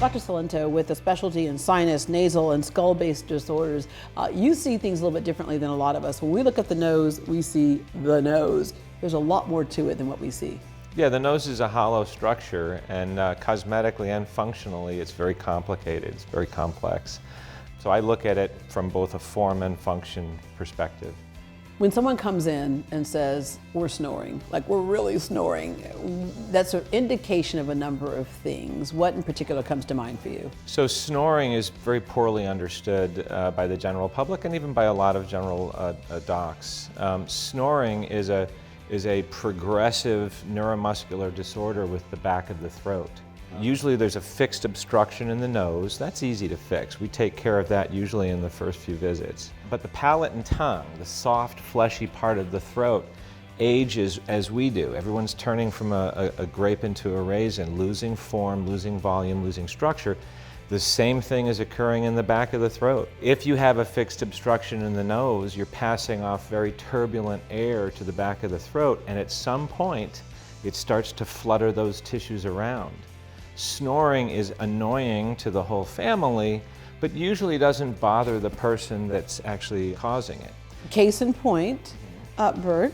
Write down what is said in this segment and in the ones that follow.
Dr. Cilento, with a specialty in sinus, nasal, and skull-based disorders, you see things a little bit differently than a lot of us. When we look at the nose, we see the nose. There's a lot more to it than what we see. Yeah, the nose is a hollow structure, and cosmetically and functionally, it's very complicated. It's very complex. So I look at it from both a form and function perspective. When someone comes in and says, we're snoring, like we're really snoring, that's an indication of a number of things. What in particular comes to mind for you? So snoring is very poorly understood by the general public and even by a lot of general docs. Snoring is a progressive neuromuscular disorder with the back of the throat. Usually there's a fixed obstruction in the nose. That's easy to fix. We take care of that usually in the first few visits. But the palate and tongue, the soft, fleshy part of the throat, ages as we do. Everyone's turning from a grape into a raisin, losing form, losing volume, losing structure. The same thing is occurring in the back of the throat. If you have a fixed obstruction in the nose, you're passing off very turbulent air to the back of the throat, and at some point, it starts to flutter those tissues around. Snoring is annoying to the whole family, but usually doesn't bother the person that's actually causing it. Case in point, Bert,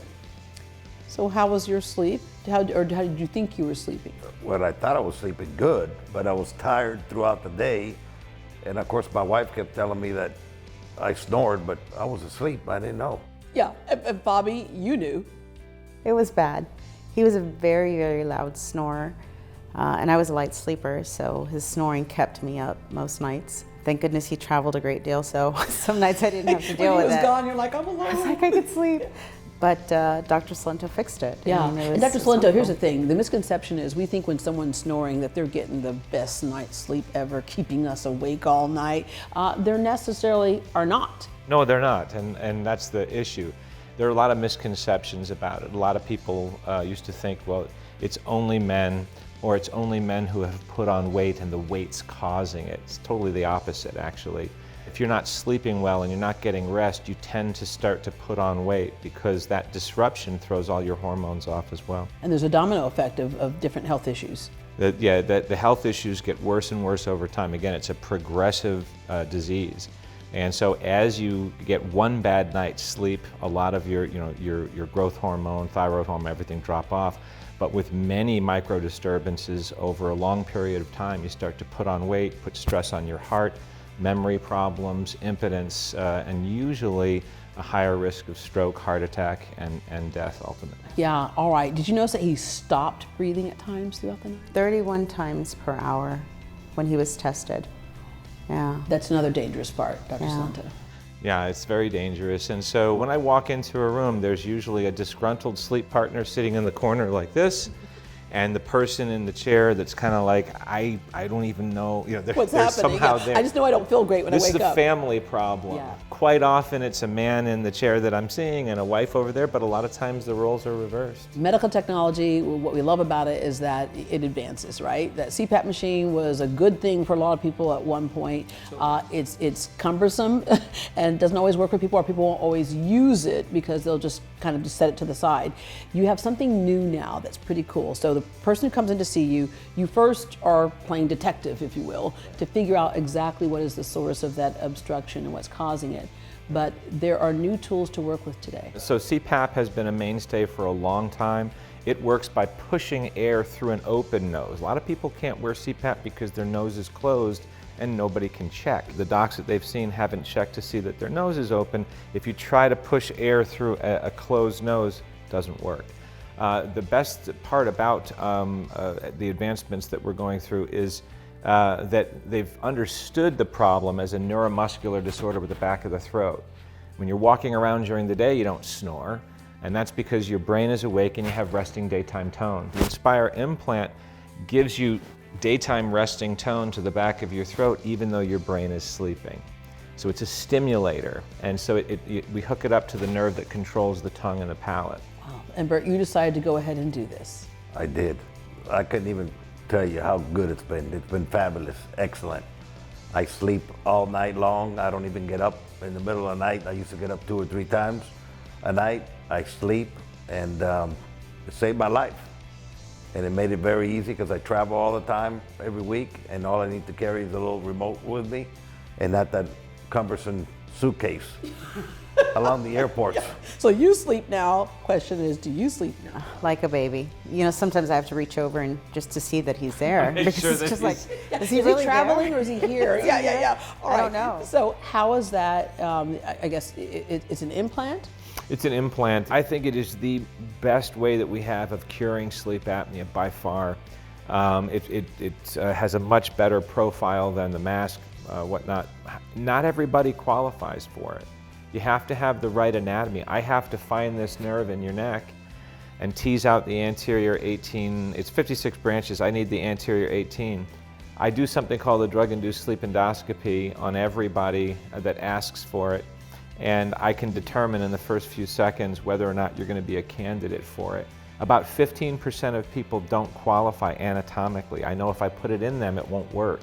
so how was your sleep? How did you think you were sleeping? Well, I thought I was sleeping good, but I was tired throughout the day. And of course, my wife kept telling me that I snored, but I was asleep. I didn't know. Yeah, and Bobby, you knew. It was bad. He was a very, very loud snorer. And I was a light sleeper, so his snoring kept me up most nights. Thank goodness he traveled a great deal, so some nights I didn't have to deal with it. When he was gone, you're like, I'm alone. I was like, I could sleep. But Dr. Cilento fixed it. Yeah, and Dr. Cilento, wonderful. here's the thing. The misconception is we think when someone's snoring that they're getting the best night's sleep ever, keeping us awake all night. They necessarily are not. No, they're not, and that's the issue. There are a lot of misconceptions about it. A lot of people used to think, well, it's only men, or it's only men who have put on weight and the weight's causing it. It's totally the opposite, actually. If you're not sleeping well and you're not getting rest, you tend to start to put on weight because that disruption throws all your hormones off as well. And there's a domino effect of different health issues. The health issues get worse and worse over time. Again, it's a progressive disease. And so as you get one bad night's sleep, a lot of your growth hormone, thyroid hormone, everything drop off. But with many micro disturbances over a long period of time, you start to put on weight, put stress on your heart, memory problems, impotence, and usually a higher risk of stroke, heart attack, and death ultimately. Yeah, all right. Did you notice that he stopped breathing at times throughout the night? 31 times per hour when he was tested. Yeah. That's another dangerous part, Dr. Yeah. Cilento. Yeah, it's very dangerous. And so when I walk into a room, there's usually a disgruntled sleep partner sitting in the corner like this, and the person in the chair that's kind of like, I don't even know, What's they're happening? somehow Yeah. there. I just know I don't feel great when I wake up. This is a family problem. Yeah. Quite often it's a man in the chair that I'm seeing and a wife over there, but a lot of times the roles are reversed. Medical technology, what we love about it is that it advances, right? That CPAP machine was a good thing for a lot of people at one point. It's cumbersome and doesn't always work for people, or people won't always use it because they'll just kind of just set it to the side. You have something new now that's pretty cool. So the person who comes in to see you, you first are playing detective, if you will, to figure out exactly what is the source of that obstruction and what's causing it. But there are new tools to work with today. So CPAP has been a mainstay for a long time. It works by pushing air through an open nose. A lot of people can't wear CPAP because their nose is closed and nobody can check. The docs that they've seen haven't checked to see that their nose is open. If you try to push air through a closed nose, it doesn't work. The best part about the advancements that we're going through is that they've understood the problem as a neuromuscular disorder with the back of the throat. When you're walking around during the day, you don't snore, and that's because your brain is awake and you have resting daytime tone. The Inspire implant gives you daytime resting tone to the back of your throat even though your brain is sleeping. So it's a stimulator, and so we hook it up to the nerve that controls the tongue and the palate. Wow. And Bert, you decided to go ahead and do this. I did. I couldn't even tell you how good it's been. It's been fabulous, excellent. I sleep all night long. I don't even get up in the middle of the night. I used to get up 2 or 3 times a night. I sleep, and it saved my life. And it made it very easy because I travel all the time, every week, and all I need to carry is a little remote with me and not that cumbersome suitcase along the airports. So you sleep now. Question is, do you sleep now? Like a baby. You know, sometimes I have to reach over and just to see that he's there. Make Because sure it's that just he's- like, is Is really he traveling there? or is he here? Yeah. All right. I don't know. So how is that? I guess it's an implant. It's an implant. I think it is the best way that we have of curing sleep apnea by far. It has a much better profile than the mask, whatnot. Not everybody qualifies for it. You have to have the right anatomy. I have to find this nerve in your neck and tease out the anterior 18. It's 56 branches. I need the anterior 18. I do something called a drug-induced sleep endoscopy on everybody that asks for it. And I can determine in the first few seconds whether or not you're going to be a candidate for it. About 15% of people don't qualify anatomically. I know if I put it in them, it won't work.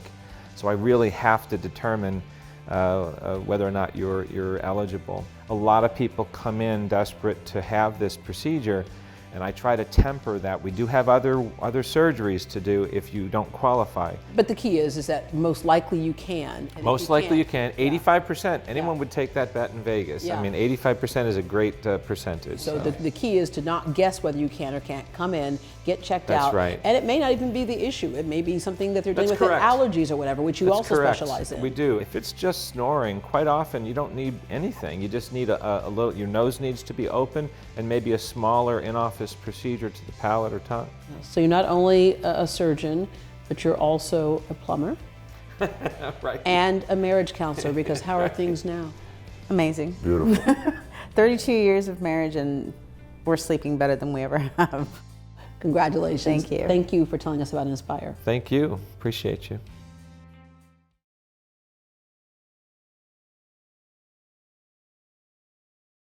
So I really have to determine whether or not you're eligible. A lot of people come in desperate to have this procedure, and I try to temper that. We do have other surgeries to do if you don't qualify. But the key is that most likely you can. And if Most likely you can. 85%. Anyone Yeah. would take that bet in Vegas. Yeah. I mean, 85% is a great percentage. So the key is to not guess whether you can or can't. Come in, get checked That's out. right. And it may not even be the issue. It may be something that they're dealing That's with, correct. allergies or whatever, which you That's also correct. specialize in. We do. If it's just snoring, quite often you don't need anything. You just need a little, your nose needs to be open and maybe a smaller in-office procedure to the palate or tongue. So you're not only a surgeon, but you're also a plumber Right. and a marriage counselor, because how are things now? Amazing. Beautiful. 32 years of marriage and we're sleeping better than we ever have. Congratulations. Thank you. Thank you for telling us about Inspire. Thank you. Appreciate you.